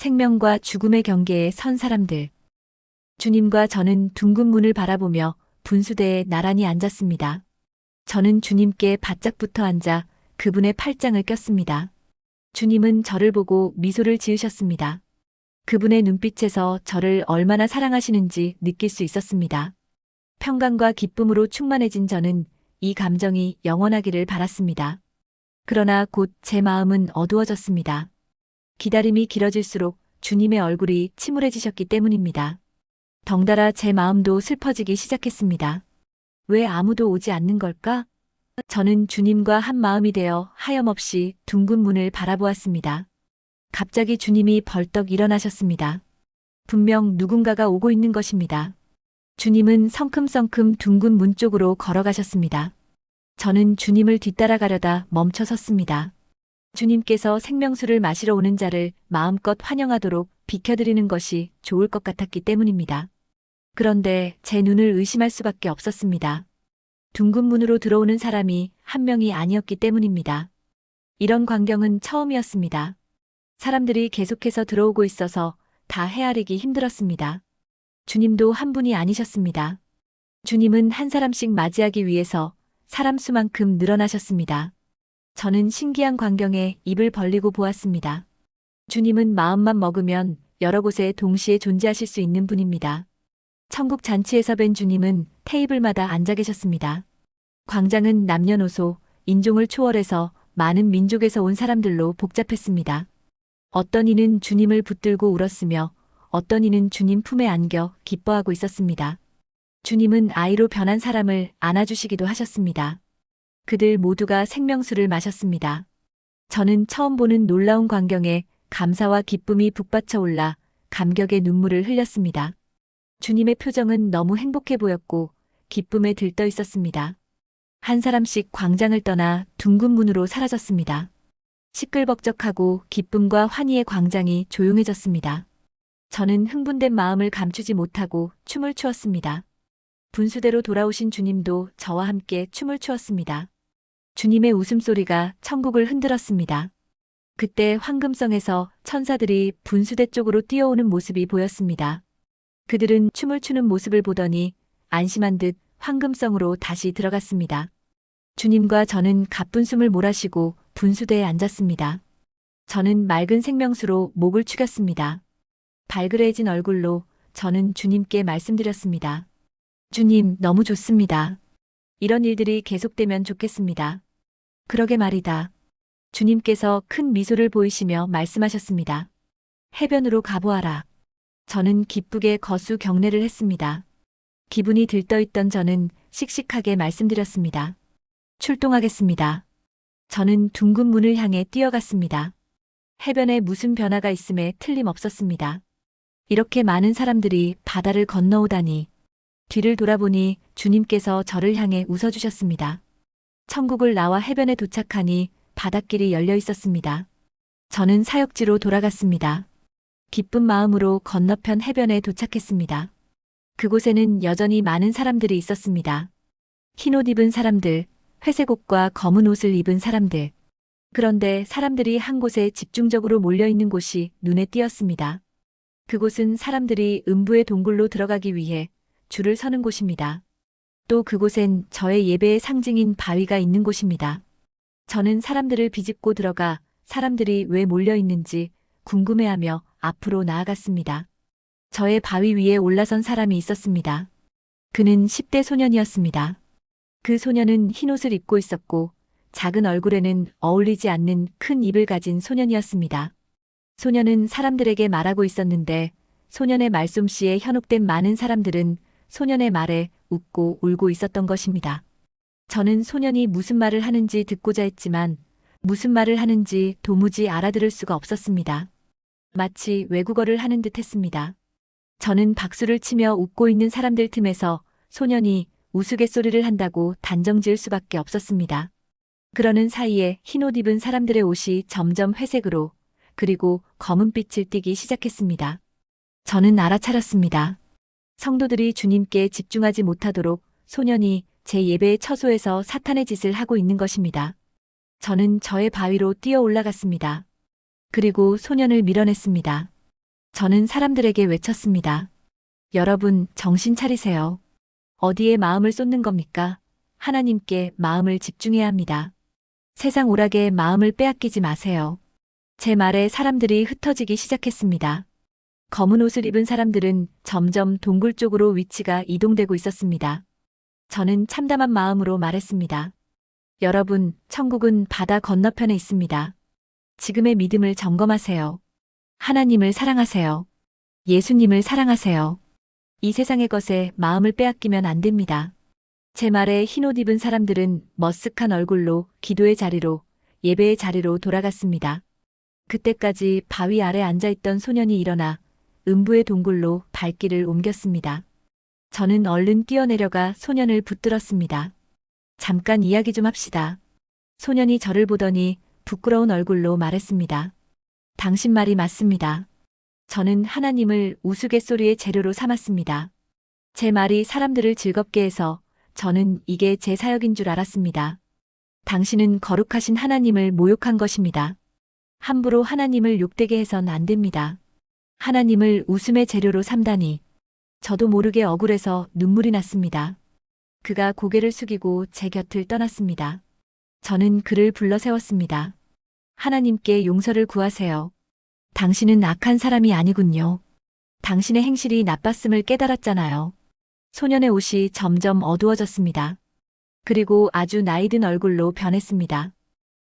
생명과 죽음의 경계에 선 사람들. 주님과 저는 둥근 문을 바라보며 분수대에 나란히 앉았습니다. 저는 주님께 바짝 붙어 앉아 그분의 팔짱을 꼈습니다. 주님은 저를 보고 미소를 지으셨습니다. 그분의 눈빛에서 저를 얼마나 사랑하시는지 느낄 수 있었습니다. 평강과 기쁨으로 충만해진 저는 이 감정이 영원하기를 바랐습니다. 그러나 곧 제 마음은 어두워졌습니다. 기다림이 길어질수록 주님의 얼굴이 침울해지셨기 때문입니다. 덩달아 제 마음도 슬퍼지기 시작했습니다. 왜 아무도 오지 않는 걸까? 저는 주님과 한 마음이 되어 하염없이 둥근 문을 바라보았습니다. 갑자기 주님이 벌떡 일어나셨습니다. 분명 누군가가 오고 있는 것입니다. 주님은 성큼성큼 둥근 문 쪽으로 걸어가셨습니다. 저는 주님을 뒤따라가려다 멈춰 섰습니다. 주님께서 생명수를 마시러 오는 자를 마음껏 환영하도록 비켜드리는 것이 좋을 것 같았기 때문입니다. 그런데 제 눈을 의심할 수밖에 없었습니다. 둥근 문으로 들어오는 사람이 한 명이 아니었기 때문입니다. 이런 광경은 처음이었습니다. 사람들이 계속해서 들어오고 있어서 다 헤아리기 힘들었습니다. 주님도 한 분이 아니셨습니다. 주님은 한 사람씩 맞이하기 위해서 사람 수만큼 늘어나셨습니다. 저는 신기한 광경에 입을 벌리고 보았습니다. 주님은 마음만 먹으면 여러 곳에 동시에 존재하실 수 있는 분입니다. 천국 잔치에서 뵌 주님은 테이블마다 앉아 계셨습니다. 광장은 남녀노소, 인종을 초월해서 많은 민족에서 온 사람들로 복잡했습니다. 어떤 이는 주님을 붙들고 울었으며 어떤 이는 주님 품에 안겨 기뻐하고 있었습니다. 주님은 아이로 변한 사람을 안아주시기도 하셨습니다. 그들 모두가 생명수를 마셨습니다. 저는 처음 보는 놀라운 광경에 감사와 기쁨이 북받쳐 올라 감격의 눈물을 흘렸습니다. 주님의 표정은 너무 행복해 보였고 기쁨에 들떠 있었습니다. 한 사람씩 광장을 떠나 둥근 문으로 사라졌습니다. 시끌벅적하고 기쁨과 환희의 광장이 조용해졌습니다. 저는 흥분된 마음을 감추지 못하고 춤을 추었습니다. 분수대로 돌아오신 주님도 저와 함께 춤을 추었습니다. 주님의 웃음소리가 천국을 흔들었습니다. 그때 황금성에서 천사들이 분수대 쪽으로 뛰어오는 모습이 보였습니다. 그들은 춤을 추는 모습을 보더니 안심한 듯 황금성으로 다시 들어갔습니다. 주님과 저는 가쁜 숨을 몰아쉬고 분수대에 앉았습니다. 저는 맑은 생명수로 목을 축였습니다. 발그레해진 얼굴로 저는 주님께 말씀드렸습니다. 주님, 너무 좋습니다. 이런 일들이 계속되면 좋겠습니다. 그러게 말이다. 주님께서 큰 미소를 보이시며 말씀하셨습니다. 해변으로 가보아라. 저는 기쁘게 거수 경례를 했습니다. 기분이 들떠있던 저는 씩씩하게 말씀드렸습니다. 출동하겠습니다. 저는 둥근 문을 향해 뛰어갔습니다. 해변에 무슨 변화가 있음에 틀림없었습니다. 이렇게 많은 사람들이 바다를 건너오다니. 뒤를 돌아보니 주님께서 저를 향해 웃어주셨습니다. 천국을 나와 해변에 도착하니 바닷길이 열려 있었습니다. 저는 사역지로 돌아갔습니다. 기쁜 마음으로 건너편 해변에 도착했습니다. 그곳에는 여전히 많은 사람들이 있었습니다. 흰 옷 입은 사람들, 회색 옷과 검은 옷을 입은 사람들. 그런데 사람들이 한 곳에 집중적으로 몰려 있는 곳이 눈에 띄었습니다. 그곳은 사람들이 음부의 동굴로 들어가기 위해 줄을 서는 곳입니다. 또 그곳엔 저의 예배의 상징인 바위가 있는 곳입니다. 저는 사람들을 비집고 들어가 사람들이 왜 몰려 있는지 궁금해하며 앞으로 나아갔습니다. 저의 바위 위에 올라선 사람이 있었습니다. 그는 10대 소년이었습니다. 그 소년은 흰 옷을 입고 있었고 작은 얼굴에는 어울리지 않는 큰 입을 가진 소년이었습니다. 소년은 사람들에게 말하고 있었는데 소년의 말솜씨에 현혹된 많은 사람들은 소년의 말에 웃고 울고 있었던 것입니다. 저는 소년이 무슨 말을 하는지 듣고자 했지만 무슨 말을 하는지 도무지 알아들을 수가 없었습니다. 마치 외국어를 하는 듯 했습니다. 저는 박수를 치며 웃고 있는 사람들 틈에서 소년이 우스갯소리를 한다고 단정지을 수밖에 없었습니다. 그러는 사이에 흰옷 입은 사람들의 옷이 점점 회색으로 그리고 검은빛을 띠기 시작했습니다. 저는 알아차렸습니다. 성도들이 주님께 집중하지 못하도록 소년이 제 예배의 처소에서 사탄의 짓을 하고 있는 것입니다. 저는 저의 바위로 뛰어 올라갔습니다. 그리고 소년을 밀어냈습니다. 저는 사람들에게 외쳤습니다. 여러분, 정신 차리세요. 어디에 마음을 쏟는 겁니까? 하나님께 마음을 집중해야 합니다. 세상 오락에 마음을 빼앗기지 마세요. 제 말에 사람들이 흩어지기 시작했습니다. 검은 옷을 입은 사람들은 점점 동굴 쪽으로 위치가 이동되고 있었습니다. 저는 참담한 마음으로 말했습니다. 여러분, 천국은 바다 건너편에 있습니다. 지금의 믿음을 점검하세요. 하나님을 사랑하세요. 예수님을 사랑하세요. 이 세상의 것에 마음을 빼앗기면 안 됩니다. 제 말에 흰옷 입은 사람들은 머쓱한 얼굴로 기도의 자리로, 예배의 자리로 돌아갔습니다. 그때까지 바위 아래 앉아있던 소년이 일어나 음부의 동굴로 발길을 옮겼습니다. 저는 얼른 뛰어내려가 소년을 붙들었습니다. 잠깐 이야기 좀 합시다. 소년이 저를 보더니 부끄러운 얼굴로 말했습니다. 당신 말이 맞습니다. 저는 하나님을 우스갯소리의 재료로 삼았습니다. 제 말이 사람들을 즐겁게 해서 저는 이게 제 사역인 줄 알았습니다. 당신은 거룩하신 하나님을 모욕한 것입니다. 함부로 하나님을 욕되게 해선 안 됩니다. 하나님을 웃음의 재료로 삼다니. 저도 모르게 억울해서 눈물이 났습니다. 그가 고개를 숙이고 제 곁을 떠났습니다. 저는 그를 불러 세웠습니다. 하나님께 용서를 구하세요. 당신은 악한 사람이 아니군요. 당신의 행실이 나빴음을 깨달았잖아요. 소년의 옷이 점점 어두워졌습니다. 그리고 아주 나이든 얼굴로 변했습니다.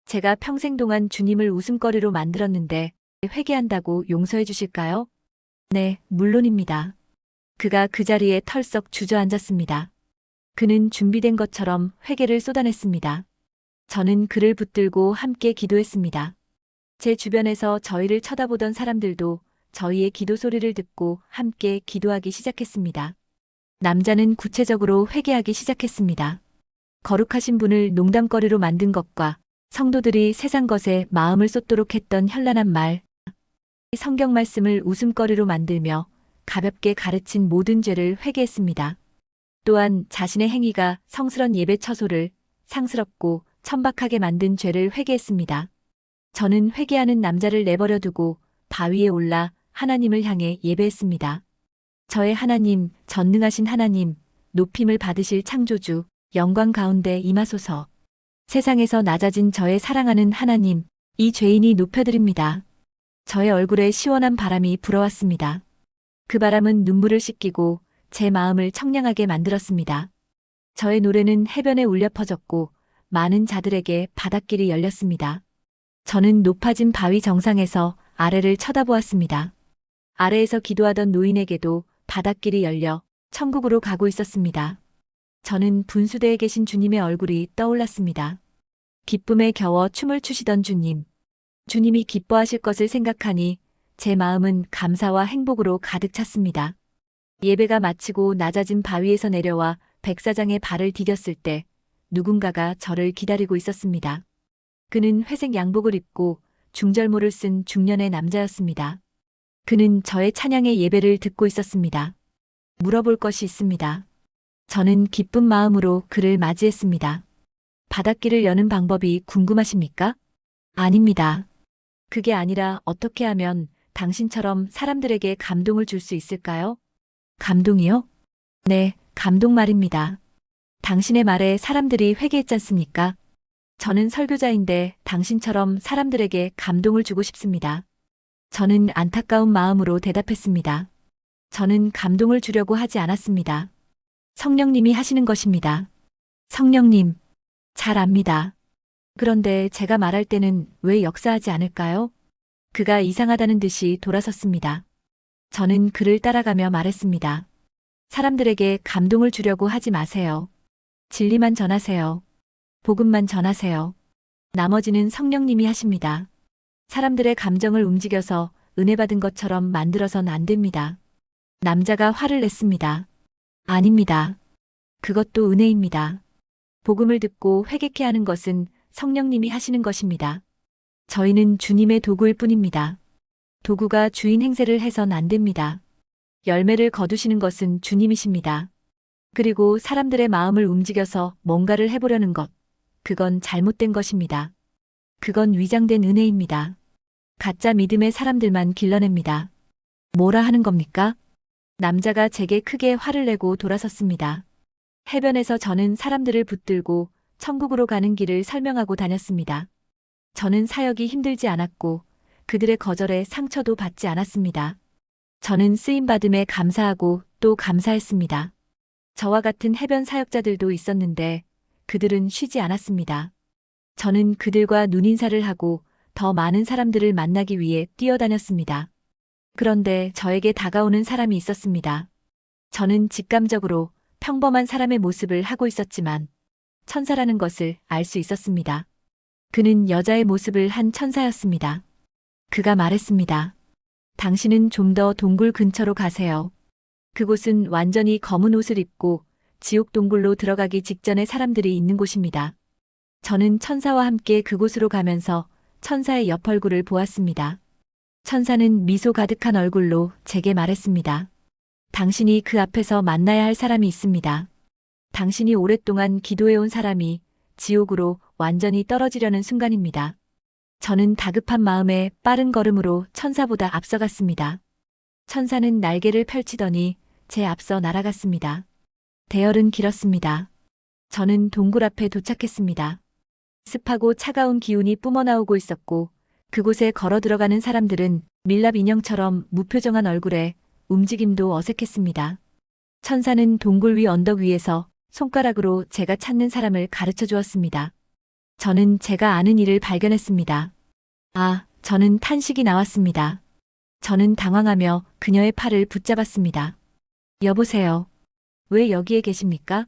제가 평생 동안 주님을 웃음거리로 만들었는데 회개한다고 용서해 주실까요? 네, 물론입니다. 그가 그 자리에 털썩 주저앉았습니다. 그는 준비된 것처럼 회개를 쏟아냈습니다. 저는 그를 붙들고 함께 기도했습니다. 제 주변에서 저희를 쳐다보던 사람들도 저희의 기도 소리를 듣고 함께 기도하기 시작했습니다. 남자는 구체적으로 회개하기 시작했습니다. 거룩하신 분을 농담거리로 만든 것과 성도들이 세상 것에 마음을 쏟도록 했던 현란한 말, 성경 말씀을 웃음거리로 만들며 가볍게 가르친 모든 죄를 회개했습니다. 또한 자신의 행위가 성스런 예배 처소를 상스럽고 천박하게 만든 죄를 회개했습니다. 저는 회개하는 남자를 내버려 두고 바위에 올라 하나님을 향해 예배했습니다. 저의 하나님, 전능하신 하나님, 높임을 받으실 창조주, 영광 가운데 임하소서. 세상에서 낮아진 저의 사랑하는 하나님, 이 죄인이 높여드립니다. 저의 얼굴에 시원한 바람이 불어왔습니다. 그 바람은 눈물을 씻기고 제 마음을 청량하게 만들었습니다. 저의 노래는 해변에 울려 퍼졌고 많은 자들에게 바닷길이 열렸습니다. 저는 높아진 바위 정상에서 아래를 쳐다보았습니다. 아래에서 기도하던 노인에게도 바닷길이 열려 천국으로 가고 있었습니다. 저는 분수대에 계신 주님의 얼굴이 떠올랐습니다. 기쁨에 겨워 춤을 추시던 주님. 주님이 기뻐하실 것을 생각하니 제 마음은 감사와 행복으로 가득 찼습니다. 예배가 마치고 낮아진 바위에서 내려와 백사장의 발을 디뎠을 때 누군가가 저를 기다리고 있었습니다. 그는 회색 양복을 입고 중절모를 쓴 중년의 남자였습니다. 그는 저의 찬양의 예배를 듣고 있었습니다. 물어볼 것이 있습니다. 저는 기쁜 마음으로 그를 맞이했습니다. 바닷길을 여는 방법이 궁금하십니까? 아닙니다. 그게 아니라 어떻게 하면 당신처럼 사람들에게 감동을 줄 수 있을까요? 감동이요? 네, 감동 말입니다. 당신의 말에 사람들이 회개했지 않습니까? 저는 설교자인데 당신처럼 사람들에게 감동을 주고 싶습니다. 저는 안타까운 마음으로 대답했습니다. 저는 감동을 주려고 하지 않았습니다. 성령님이 하시는 것입니다. 성령님, 잘 압니다. 그런데 제가 말할 때는 왜 역사하지 않을까요? 그가 이상하다는 듯이 돌아섰습니다. 저는 그를 따라가며 말했습니다. 사람들에게 감동을 주려고 하지 마세요. 진리만 전하세요. 복음만 전하세요. 나머지는 성령님이 하십니다. 사람들의 감정을 움직여서 은혜 받은 것처럼 만들어선 안 됩니다. 남자가 화를 냈습니다. 아닙니다. 그것도 은혜입니다. 복음을 듣고 회개케 하는 것은 성령님이 하시는 것입니다. 저희는 주님의 도구일 뿐입니다. 도구가 주인 행세를 해선 안 됩니다. 열매를 거두시는 것은 주님이십니다. 그리고 사람들의 마음을 움직여서 뭔가를 해보려는 것, 그건 잘못된 것입니다. 그건 위장된 은혜입니다. 가짜 믿음의 사람들만 길러냅니다. 뭐라 하는 겁니까? 남자가 제게 크게 화를 내고 돌아섰습니다. 해변에서 저는 사람들을 붙들고 천국으로 가는 길을 설명하고 다녔습니다. 저는 사역이 힘들지 않았고 그들의 거절에 상처도 받지 않았습니다. 저는 쓰임받음에 감사하고 또 감사했습니다. 저와 같은 해변 사역자들도 있었는데 그들은 쉬지 않았습니다. 저는 그들과 눈인사를 하고 더 많은 사람들을 만나기 위해 뛰어다녔습니다. 그런데 저에게 다가오는 사람이 있었습니다. 저는 직감적으로 평범한 사람의 모습을 하고 있었지만 천사라는 것을 알 수 있었습니다. 그는 여자의 모습을 한 천사였습니다. 그가 말했습니다. 당신은 좀 더 동굴 근처로 가세요. 그곳은 완전히 검은 옷을 입고 지옥 동굴로 들어가기 직전에 사람들이 있는 곳입니다. 저는 천사와 함께 그곳으로 가면서 천사의 옆 얼굴을 보았습니다. 천사는 미소 가득한 얼굴로 제게 말했습니다. 당신이 그 앞에서 만나야 할 사람이 있습니다. 당신이 오랫동안 기도해온 사람이 지옥으로 완전히 떨어지려는 순간입니다. 저는 다급한 마음에 빠른 걸음으로 천사보다 앞서갔습니다. 천사는 날개를 펼치더니 제 앞서 날아갔습니다. 대열은 길었습니다. 저는 동굴 앞에 도착했습니다. 습하고 차가운 기운이 뿜어나오고 있었고 그곳에 걸어 들어가는 사람들은 밀랍 인형처럼 무표정한 얼굴에 움직임도 어색했습니다. 천사는 동굴 위 언덕 위에서 손가락으로 제가 찾는 사람을 가르쳐 주었습니다. 저는 제가 아는 이를 발견했습니다. 저는 탄식이 나왔습니다. 저는 당황하며 그녀의 팔을 붙잡았습니다. 여보세요. 왜 여기에 계십니까?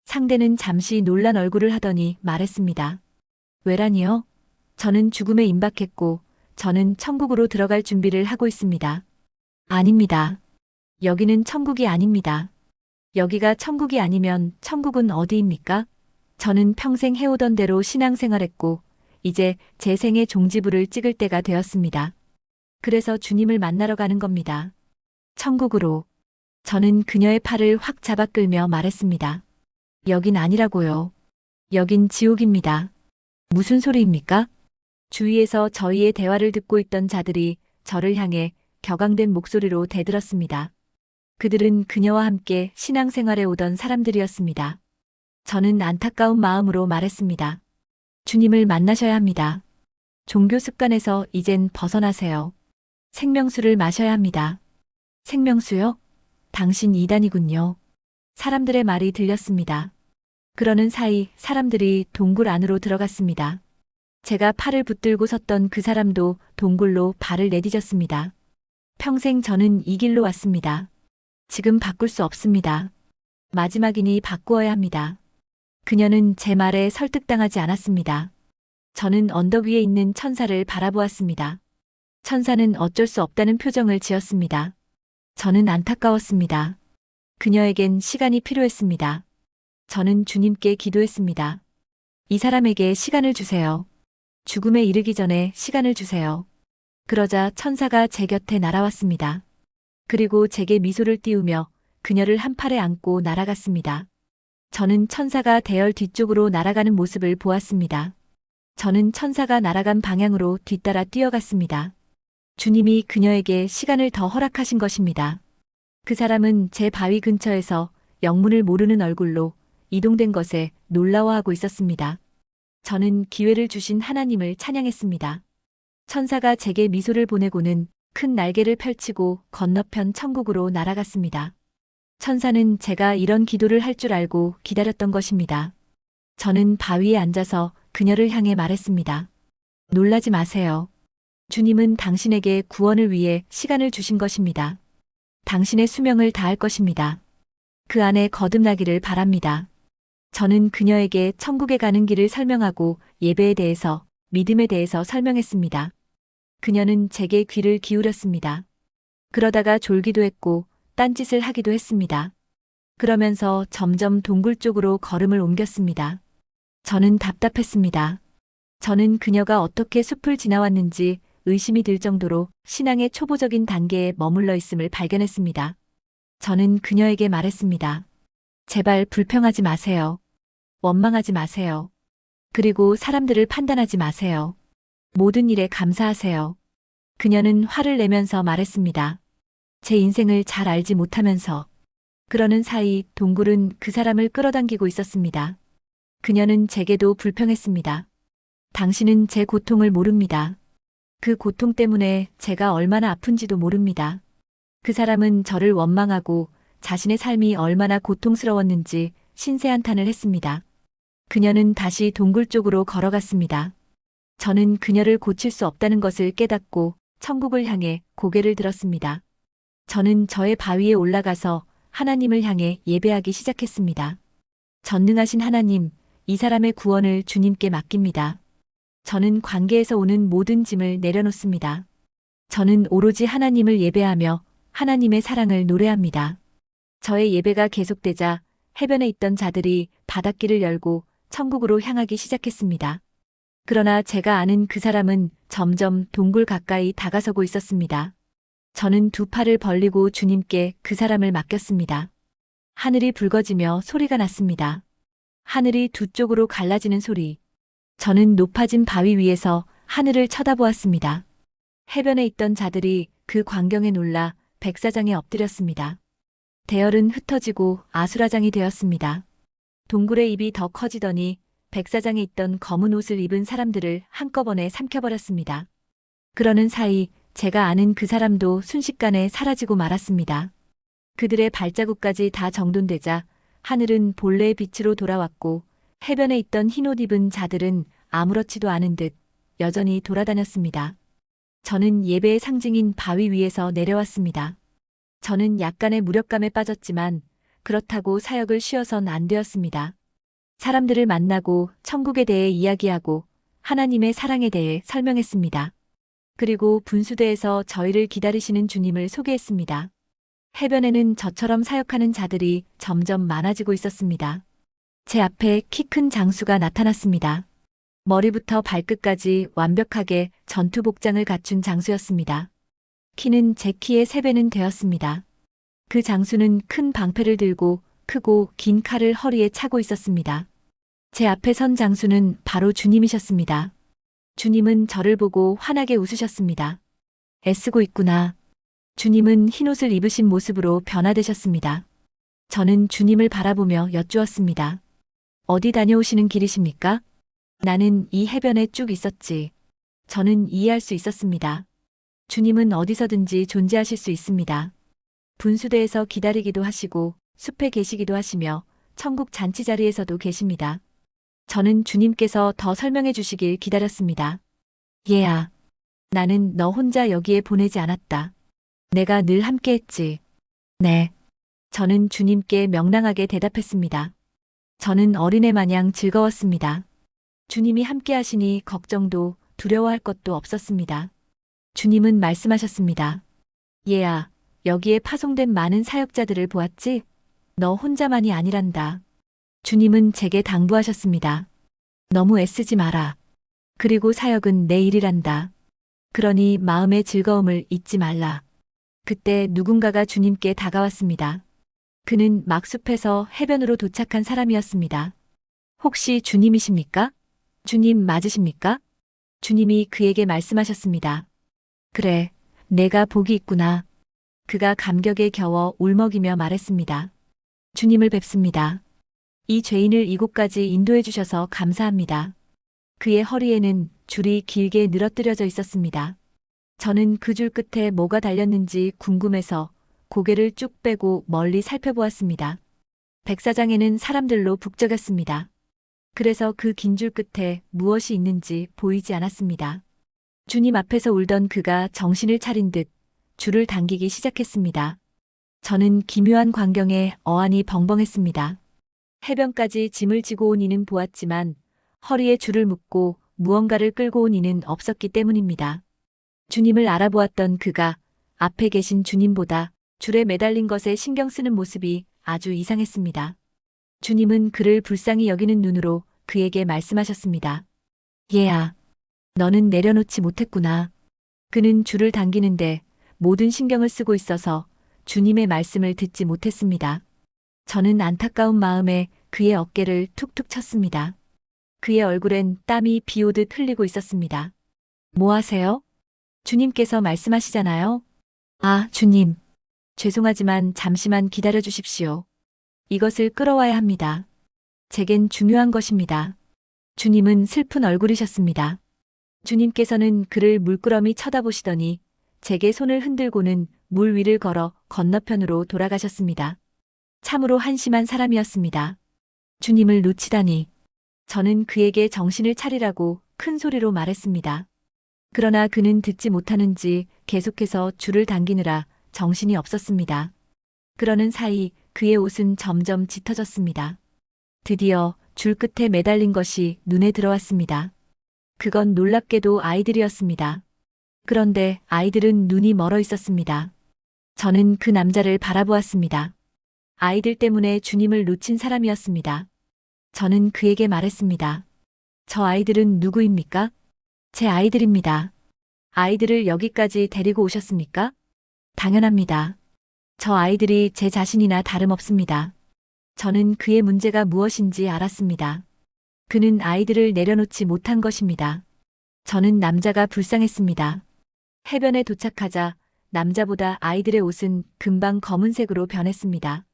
상대는 잠시 놀란 얼굴을 하더니 말했습니다. 왜라니요? 저는 죽음에 임박했고 저는 천국으로 들어갈 준비를 하고 있습니다. 아닙니다. 여기는 천국이 아닙니다. 여기가 천국이 아니면 천국은 어디입니까? 저는 평생 해오던 대로 신앙생활했고 이제 제 생의 종지부를 찍을 때가 되었습니다. 그래서 주님을 만나러 가는 겁니다. 천국으로. 저는 그녀의 팔을 확 잡아 끌며 말했습니다. 여긴 아니라고요. 여긴 지옥입니다. 무슨 소리입니까? 주위에서 저희의 대화를 듣고 있던 자들이 저를 향해 격앙된 목소리로 대들었습니다. 그들은 그녀와 함께 신앙생활에 오던 사람들이었습니다. 저는 안타까운 마음으로 말했습니다. 주님을 만나셔야 합니다. 종교 습관에서 이젠 벗어나세요. 생명수를 마셔야 합니다. 생명수요? 당신 이단이군요. 사람들의 말이 들렸습니다. 그러는 사이 사람들이 동굴 안으로 들어갔습니다. 제가 팔을 붙들고 섰던 그 사람도 동굴로 발을 내디뎠습니다. 평생 저는 이 길로 왔습니다. 지금 바꿀 수 없습니다. 마지막이니 바꾸어야 합니다. 그녀는 제 말에 설득당하지 않았습니다. 저는 언덕 위에 있는 천사를 바라보았습니다. 천사는 어쩔 수 없다는 표정을 지었습니다. 저는 안타까웠습니다. 그녀에겐 시간이 필요했습니다. 저는 주님께 기도했습니다. 이 사람에게 시간을 주세요. 죽음에 이르기 전에 시간을 주세요. 그러자 천사가 제 곁에 날아왔습니다. 그리고 제게 미소를 띄우며 그녀를 한 팔에 안고 날아갔습니다. 저는 천사가 대열 뒤쪽으로 날아가는 모습을 보았습니다. 저는 천사가 날아간 방향으로 뒤따라 뛰어갔습니다. 주님이 그녀에게 시간을 더 허락하신 것입니다. 그 사람은 제 바위 근처에서 영문을 모르는 얼굴로 이동된 것에 놀라워하고 있었습니다. 저는 기회를 주신 하나님을 찬양했습니다. 천사가 제게 미소를 보내고는 큰 날개를 펼치고 건너편 천국으로 날아갔습니다. 천사는 제가 이런 기도를 할 줄 알고 기다렸던 것입니다. 저는 바위에 앉아서 그녀를 향해 말했습니다. 놀라지 마세요. 주님은 당신에게 구원을 위해 시간을 주신 것입니다. 당신의 수명을 다할 것입니다. 그 안에 거듭나기를 바랍니다. 저는 그녀에게 천국에 가는 길을 설명하고 예배에 대해서, 믿음에 대해서 설명했습니다. 그녀는 제게 귀를 기울였습니다. 그러다가 졸기도 했고 딴짓을 하기도 했습니다. 그러면서 점점 동굴 쪽으로 걸음을 옮겼습니다. 저는 답답했습니다. 저는 그녀가 어떻게 숲을 지나왔는지 의심이 들 정도로 신앙의 초보적인 단계에 머물러 있음을 발견했습니다. 저는 그녀에게 말했습니다. 제발 불평하지 마세요. 원망하지 마세요. 그리고 사람들을 판단하지 마세요. 모든 일에 감사하세요. 그녀는 화를 내면서 말했습니다. 제 인생을 잘 알지 못하면서. 그러는 사이 동굴은 그 사람을 끌어당기고 있었습니다. 그녀는 제게도 불평했습니다. 당신은 제 고통을 모릅니다. 그 고통 때문에 제가 얼마나 아픈지도 모릅니다. 그 사람은 저를 원망하고 자신의 삶이 얼마나 고통스러웠는지 신세한탄을 했습니다. 그녀는 다시 동굴 쪽으로 걸어갔습니다. 저는 그녀를 고칠 수 없다는 것을 깨닫고 천국을 향해 고개를 들었습니다. 저는 저의 바위에 올라가서 하나님을 향해 예배하기 시작했습니다. 전능하신 하나님, 이 사람의 구원을 주님께 맡깁니다. 저는 관계에서 오는 모든 짐을 내려놓습니다. 저는 오로지 하나님을 예배하며 하나님의 사랑을 노래합니다. 저의 예배가 계속되자 해변에 있던 자들이 바닷길을 열고 천국으로 향하기 시작했습니다. 그러나 제가 아는 그 사람은 점점 동굴 가까이 다가서고 있었습니다. 저는 두 팔을 벌리고 주님께 그 사람을 맡겼습니다. 하늘이 붉어지며 소리가 났습니다. 하늘이 두 쪽으로 갈라지는 소리. 저는 높아진 바위 위에서 하늘을 쳐다보았습니다. 해변에 있던 자들이 그 광경에 놀라 백사장에 엎드렸습니다. 대열은 흩어지고 아수라장이 되었습니다. 동굴의 입이 더 커지더니 백사장에 있던 검은 옷을 입은 사람들을 한꺼번에 삼켜버렸습니다. 그러는 사이 제가 아는 그 사람도 순식간에 사라지고 말았습니다. 그들의 발자국까지 다 정돈되자 하늘은 본래의 빛으로 돌아왔고 해변에 있던 흰옷 입은 자들은 아무렇지도 않은 듯 여전히 돌아다녔습니다. 저는 예배의 상징인 바위 위에서 내려왔습니다. 저는 약간의 무력감에 빠졌지만 그렇다고 사역을 쉬어선 안 되었습니다. 사람들을 만나고 천국에 대해 이야기하고 하나님의 사랑에 대해 설명했습니다. 그리고 분수대에서 저희를 기다리시는 주님을 소개했습니다. 해변에는 저처럼 사역하는 자들이 점점 많아지고 있었습니다. 제 앞에 키 큰 장수가 나타났습니다. 머리부터 발끝까지 완벽하게 전투 복장을 갖춘 장수였습니다. 키는 제 키의 3배는 되었습니다. 그 장수는 큰 방패를 들고 크고 긴 칼을 허리에 차고 있었습니다. 제 앞에 선 장수는 바로 주님이셨습니다. 주님은 저를 보고 환하게 웃으셨습니다. 애쓰고 있구나. 주님은 흰옷을 입으신 모습으로 변화되셨습니다. 저는 주님을 바라보며 여쭈었습니다. 어디 다녀오시는 길이십니까? 나는 이 해변에 쭉 있었지. 저는 이해할 수 있었습니다. 주님은 어디서든지 존재하실 수 있습니다. 분수대에서 기다리기도 하시고 숲에 계시기도 하시며 천국 잔치 자리에서도 계십니다. 저는 주님께서 더 설명해 주시길 기다렸습니다. 얘야, 나는 너 혼자 여기에 보내지 않았다. 내가 늘 함께했지. 네. 저는 주님께 명랑하게 대답했습니다. 저는 어린애 마냥 즐거웠습니다. 주님이 함께하시니 걱정도 두려워할 것도 없었습니다. 주님은 말씀하셨습니다. 얘야, 여기에 파송된 많은 사역자들을 보았지? 너 혼자만이 아니란다. 주님은 제게 당부하셨습니다. 너무 애쓰지 마라. 그리고 사역은 내 일이란다. 그러니 마음의 즐거움을 잊지 말라. 그때 누군가가 주님께 다가왔습니다. 그는 막 숲에서 해변으로 도착한 사람이었습니다. 혹시 주님이십니까? 주님 맞으십니까? 주님이 그에게 말씀하셨습니다. 그래, 내가 복이 있구나. 그가 감격에 겨워 울먹이며 말했습니다. 주님을 뵙습니다. 이 죄인을 이곳까지 인도해 주셔서 감사합니다. 그의 허리에는 줄이 길게 늘어뜨려져 있었습니다. 저는 그 줄 끝에 뭐가 달렸는지 궁금해서 고개를 쭉 빼고 멀리 살펴보았습니다. 백사장에는 사람들로 북적였습니다. 그래서 그 긴 줄 끝에 무엇이 있는지 보이지 않았습니다. 주님 앞에서 울던 그가 정신을 차린 듯 줄을 당기기 시작했습니다. 저는 기묘한 광경에 어안이 벙벙했습니다. 해변까지 짐을 지고 온 이는 보았지만 허리에 줄을 묶고 무언가를 끌고 온 이는 없었기 때문입니다. 주님을 알아보았던 그가 앞에 계신 주님보다 줄에 매달린 것에 신경 쓰는 모습이 아주 이상했습니다. 주님은 그를 불쌍히 여기는 눈으로 그에게 말씀하셨습니다. 얘야, 너는 내려놓지 못했구나. 그는 줄을 당기는데 모든 신경을 쓰고 있어서 주님의 말씀을 듣지 못했습니다. 저는 안타까운 마음에 그의 어깨를 툭툭 쳤습니다. 그의 얼굴엔 땀이 비 오듯 흘리고 있었습니다. 뭐 하세요? 주님께서 말씀하시잖아요. 아, 주님. 죄송하지만 잠시만 기다려 주십시오. 이것을 끌어와야 합니다. 제겐 중요한 것입니다. 주님은 슬픈 얼굴이셨습니다. 주님께서는 그를 물끄러미 쳐다보시더니 제게 손을 흔들고는 물 위를 걸어 건너편으로 돌아가셨습니다. 참으로 한심한 사람이었습니다. 주님을 놓치다니. 저는 그에게 정신을 차리라고 큰 소리로 말했습니다. 그러나 그는 듣지 못하는지 계속해서 줄을 당기느라 정신이 없었습니다. 그러는 사이 그의 옷은 점점 짙어졌습니다. 드디어 줄 끝에 매달린 것이 눈에 들어왔습니다. 그건 놀랍게도 아이들이었습니다. 그런데 아이들은 눈이 멀어 있었습니다. 저는 그 남자를 바라보았습니다. 아이들 때문에 주님을 놓친 사람이었습니다. 저는 그에게 말했습니다. 저 아이들은 누구입니까? 제 아이들입니다. 아이들을 여기까지 데리고 오셨습니까? 당연합니다. 저 아이들이 제 자신이나 다름없습니다. 저는 그의 문제가 무엇인지 알았습니다. 그는 아이들을 내려놓지 못한 것입니다. 저는 남자가 불쌍했습니다. 해변에 도착하자 남자보다 아이들의 옷은 금방 검은색으로 변했습니다.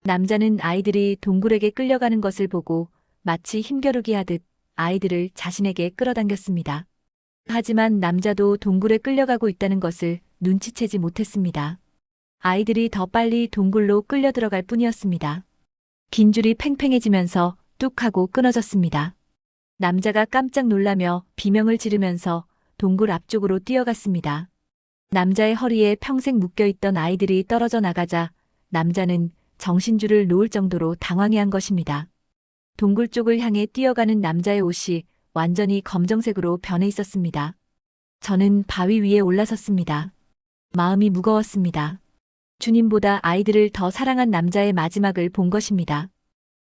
남자는 아이들이 동굴에게 끌려가는 것을 보고 마치 힘겨루기 하듯 아이들을 자신에게 끌어당겼습니다. 하지만 남자도 동굴에 끌려가고 있다는 것을 눈치채지 못했습니다. 아이들이 더 빨리 동굴로 끌려 들어갈 뿐이었습니다. 긴 줄이 팽팽해지면서 뚝 하고 끊어졌습니다. 남자가 깜짝 놀라며 비명을 지르면서 동굴 앞쪽으로 뛰어갔습니다. 남자의 허리에 평생 묶여있던 아이들이 떨어져 나가자 남자는 정신줄을 놓을 정도로 당황해한 것입니다. 동굴 쪽을 향해 뛰어가는 남자의 옷이 완전히 검정색으로 변해 있었습니다. 저는 바위 위에 올라섰습니다. 마음이 무거웠습니다. 주님보다 아이들을 더 사랑한 남자의 마지막을 본 것입니다.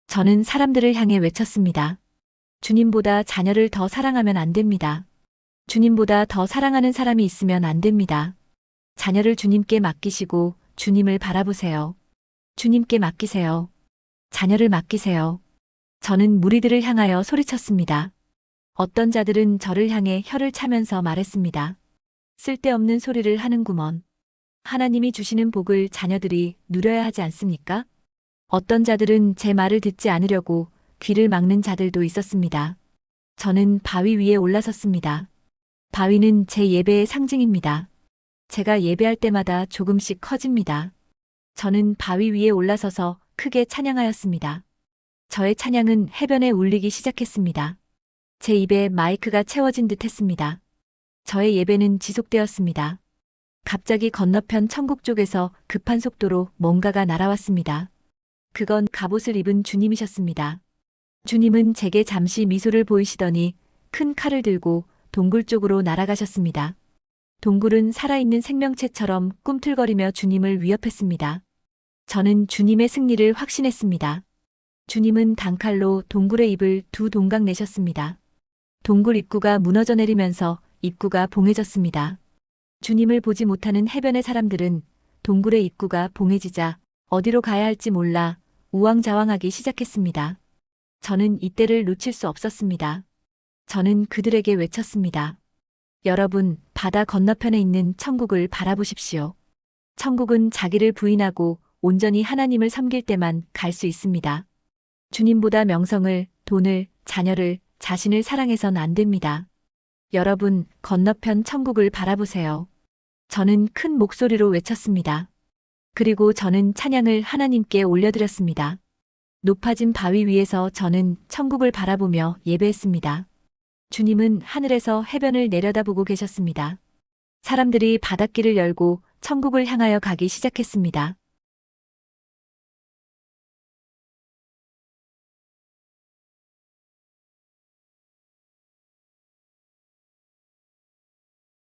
저는 사람들을 향해 외쳤습니다. 주님보다 자녀를 더 사랑하면 안 됩니다. 주님보다 더 사랑하는 사람이 있으면 안 됩니다. 자녀를 주님께 맡기시고 주님을 바라보세요. 주님께 맡기세요. 자녀를 맡기세요. 저는 무리들을 향하여 소리쳤습니다. 어떤 자들은 저를 향해 혀를 차면서 말했습니다. 쓸데없는 소리를 하는구먼. 하나님이 주시는 복을 자녀들이 누려야 하지 않습니까? 어떤 자들은 제 말을 듣지 않으려고 귀를 막는 자들도 있었습니다. 저는 바위 위에 올라섰습니다. 바위는 제 예배의 상징입니다. 제가 예배할 때마다 조금씩 커집니다. 저는 바위 위에 올라서서 크게 찬양하였습니다. 저의 찬양은 해변에 울리기 시작했습니다. 제 입에 마이크가 채워진 듯 했습니다. 저의 예배는 지속되었습니다. 갑자기 건너편 천국 쪽에서 급한 속도로 뭔가가 날아왔습니다. 그건 갑옷을 입은 주님이셨습니다. 주님은 제게 잠시 미소를 보이시더니 큰 칼을 들고 동굴 쪽으로 날아가셨습니다. 동굴은 살아있는 생명체처럼 꿈틀거리며 주님을 위협했습니다. 저는 주님의 승리를 확신했습니다. 주님은 단칼로 동굴의 입을 두 동강 내셨습니다. 동굴 입구가 무너져 내리면서 입구가 봉해졌습니다. 주님을 보지 못하는 해변의 사람들은 동굴의 입구가 봉해지자 어디로 가야 할지 몰라 우왕좌왕하기 시작했습니다. 저는 이때를 놓칠 수 없었습니다. 저는 그들에게 외쳤습니다. 여러분, 바다 건너편에 있는 천국을 바라보십시오. 천국은 자기를 부인하고 온전히 하나님을 섬길 때만 갈 수 있습니다. 주님보다 명성을, 돈을, 자녀를, 자신을 사랑해선 안 됩니다. 여러분, 건너편 천국을 바라보세요. 저는 큰 목소리로 외쳤습니다. 그리고 저는 찬양을 하나님께 올려드렸습니다. 높아진 바위 위에서 저는 천국을 바라보며 예배했습니다. 주님은 하늘에서 해변을 내려다보고 계셨습니다. 사람들이 바닷길을 열고 천국을 향하여 가기 시작했습니다.